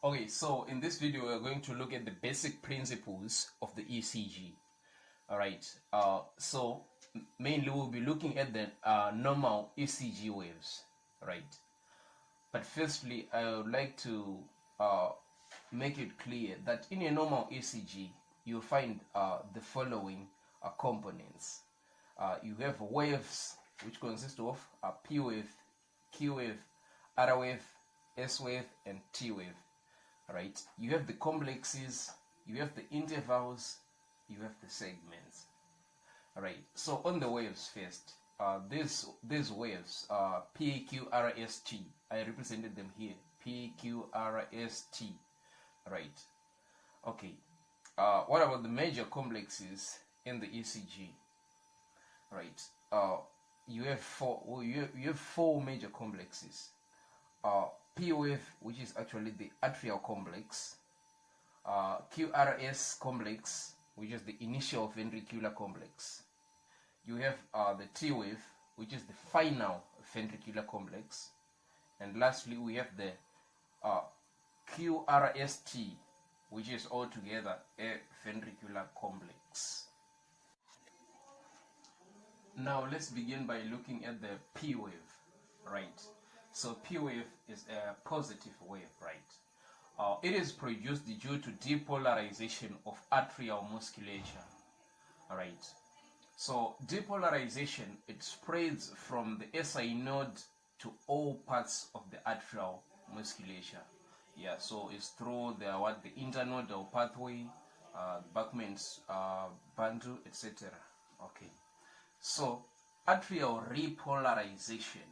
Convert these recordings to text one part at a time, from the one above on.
Okay, so in this video we're going to look at the basic principles of the ECG. Alright, so mainly we'll be looking at the normal ECG waves, right? But firstly, I would like to make it clear that in a normal ECG, you'll find the following components. You have waves, which consist of P wave, Q wave, R wave, S wave, and T wave. Right? You have the complexes, you have the intervals, you have the segments. Alright, so on the waves first, these waves, P, Q, R, S, T, I represented them here, P, Q, R, S, T, right? Okay, what about the major complexes in the ECG? Right, you have four major complexes. P wave, which is actually the atrial complex, QRS complex, which is the initial ventricular complex. You have the T wave, which is the final ventricular complex, and lastly we have the QRST, which is altogether a ventricular complex. Now let's begin by looking at the P wave, right? So P wave is a positive wave, right? It is produced due to depolarization of atrial musculature, alright? So depolarization, it spreads from the SI node to all parts of the atrial musculature. Yeah, so it's through the internodal pathway, Bachmann's bundle, etc. Okay, so atrial repolarization,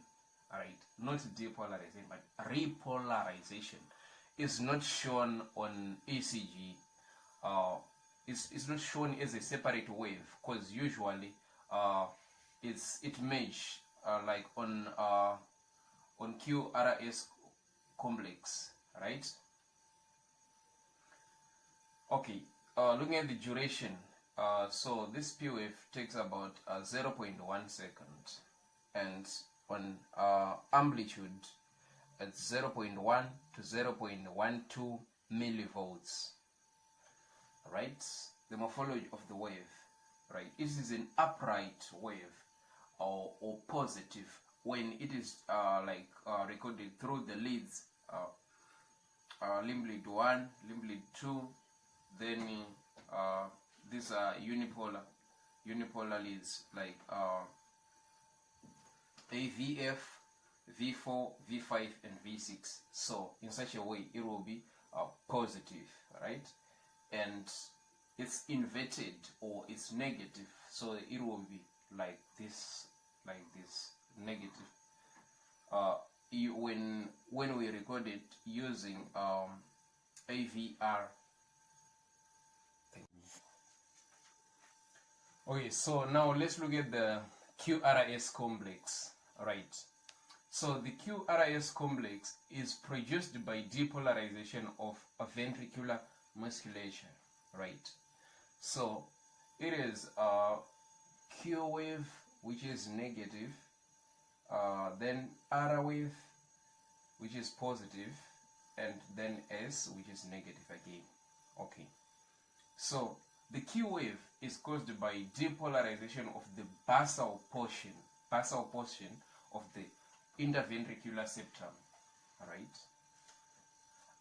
alright, not depolarization, but repolarization is not shown on ECG. It's not shown as a separate wave because usually it merges like on QRS complex, right? Okay, looking at the duration, so this P wave takes about 0.1 second, and on amplitude it's 0.1 to 0.12 millivolts. Right, the morphology of the wave, right? This is an upright wave or positive when it is recorded through the leads, limb lead 1, limb lead 2, then these are unipolar leads like AVF, V4, V5, and V6. So in such a way it will be positive, right? And it's inverted or it's negative, so it will be like this negative. When we record it using AVR. Okay, so now let's look at the QRS complex. Right, so the QRS complex is produced by depolarization of a ventricular musculature, right? So it is Q wave, which is negative, then R wave, which is positive, and then S, which is negative again. Okay, so the Q wave is caused by depolarization of the basal portion of the interventricular septum, right?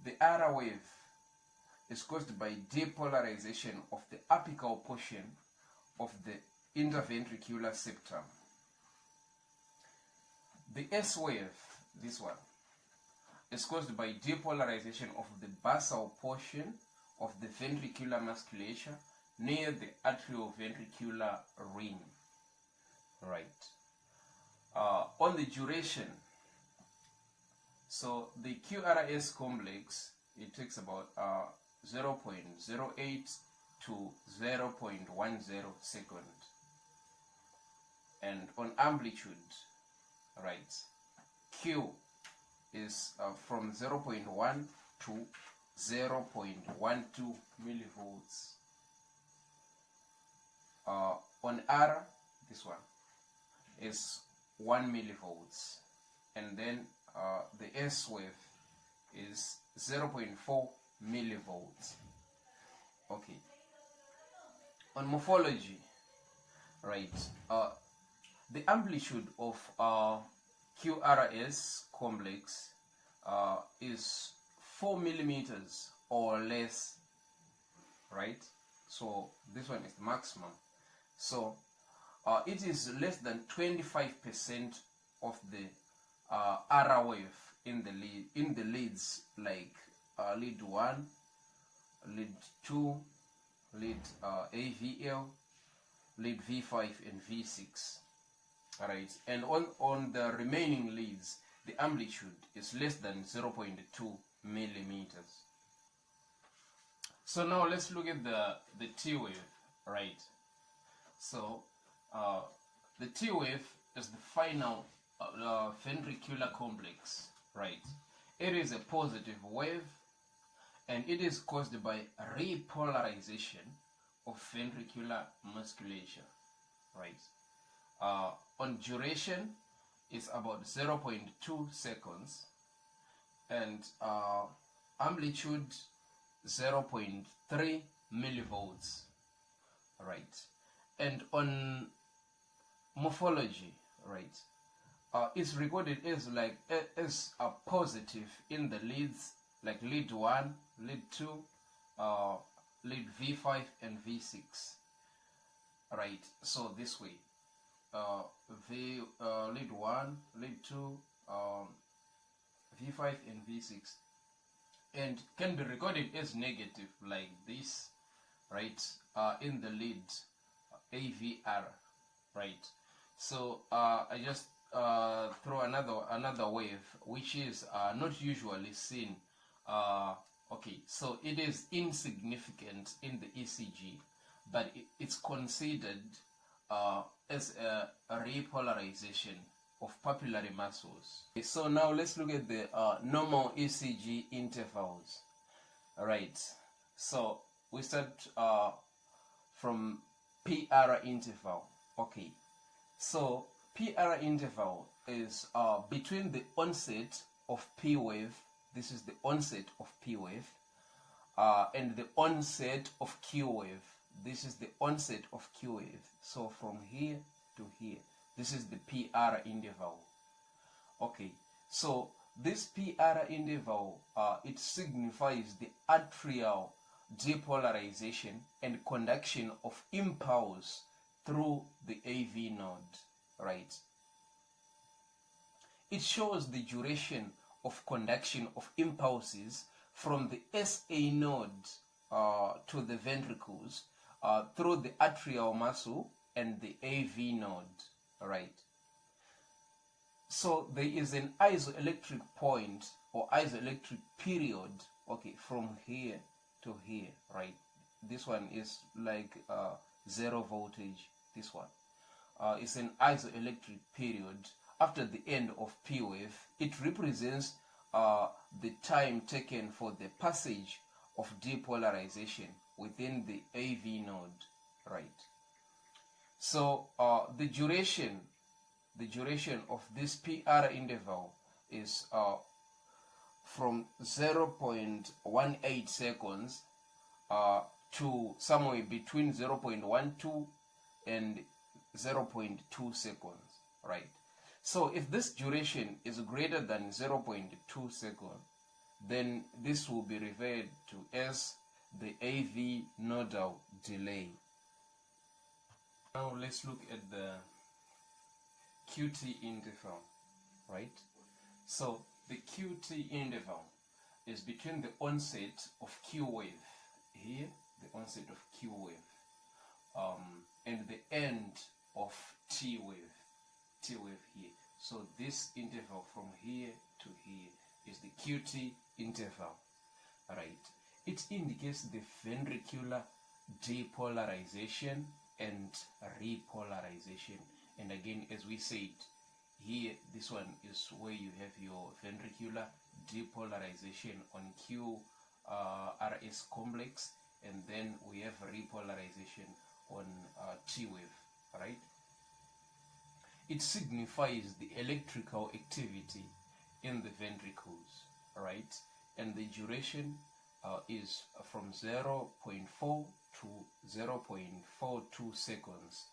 The R wave is caused by depolarization of the apical portion of the interventricular septum. The S wave, this one, is caused by depolarization of the basal portion of the ventricular musculature near the atrioventricular ring. Right. On the duration, so the QRS complex, it takes about 0.08 to 0.10 second, and on amplitude, right, Q is from 0.1 to 0.12 millivolts. On R, this one is 1 millivolts, and then the S wave is 0.4 millivolts. Okay. On morphology, right, the amplitude of QRS complex is 4 millimeters or less, right? So this one is the maximum. So it is less than 25% of the R wave in the leads, like lead 1, lead 2, lead AVL, lead V5 and V6. Alright, and on the remaining leads, the amplitude is less than 0.2 millimeters. So now let's look at the T wave, right? So the T wave is the final ventricular complex, right? It is a positive wave, and it is caused by repolarization of ventricular musculature, right? On duration, it's about 0.2 seconds, and amplitude 0.3 millivolts, right? And on morphology, right, it's recorded as a positive in the leads, like lead 1, lead 2, lead V5 and V6, right? So this way, lead 1, lead 2, V5 and V6, and can be recorded as negative like this, right, in the lead AVR, right? So I just throw another wave which is not usually seen. Okay, so it is insignificant in the ECG, but it's considered as a repolarization of papillary muscles. Okay, so now let's look at the normal ECG intervals. Alright, so we start from PR interval. Okay, so PR interval is between the onset of P wave, this is the onset of P wave, and the onset of Q wave, this is the onset of Q wave. So from here to here, this is the PR interval. Okay, so this PR interval, it signifies the atrial depolarization and conduction of impulse through the AV node, right? It shows the duration of conduction of impulses from the SA node to the ventricles through the atrial muscle and the AV node, right? So there is an isoelectric point or isoelectric period, okay, from here to here, right? This one is like 0 voltage. This one is an isoelectric period after the end of P wave. It represents the time taken for the passage of depolarization within the AV node, right? So the duration of this PR interval is from 0.18 seconds to somewhere between 0.12 and 0.2 seconds, right? So if this duration is greater than 0.2 seconds, then this will be referred to as the AV nodal delay. Now let's look at the QT interval, right? So the QT interval is between the onset of Q wave here, the onset of Q wave, and the end of T wave here. So this interval from here to here is the QT interval, right? It indicates the ventricular depolarization and repolarization. And again, as we said, here, this one is where you have your ventricular depolarization on QRS complex, and then we have repolarization on T wave, right? It signifies the electrical activity in the ventricles, right? and the duration is from 0.4 to 0.42 seconds.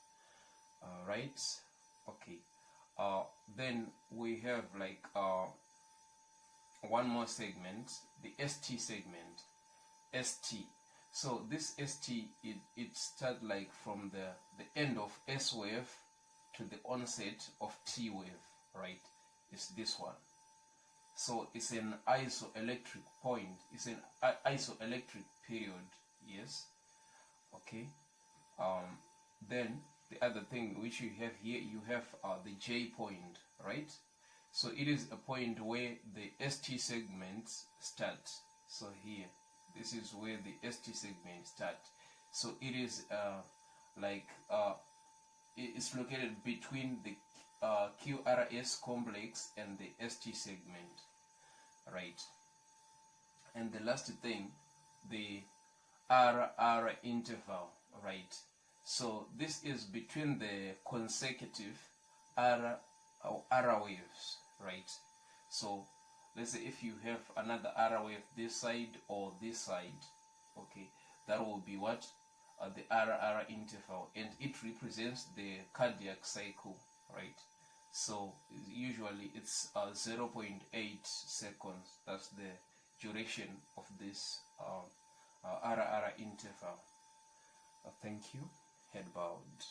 Right? Okay. Then we have like one more segment, the ST segment. ST. So this ST, it starts like from the end of S wave to the onset of T wave, right? It's this one. So it's an isoelectric point. It's an isoelectric period. Yes. Okay. Then the other thing which you have here, you have the J point, right? So it is a point where the ST segments start. So here, this is where the ST segment start. So it is it's located between the QRS complex and the ST segment, right? And the last thing, the RR interval, right? So this is between the consecutive R waves, right? So let's say if you have another R wave this side or this side, okay, that will be what? The RR interval, and it represents the cardiac cycle, right? So usually it's 0.8 seconds. That's the duration of this RR interval. Thank you. Head bowed.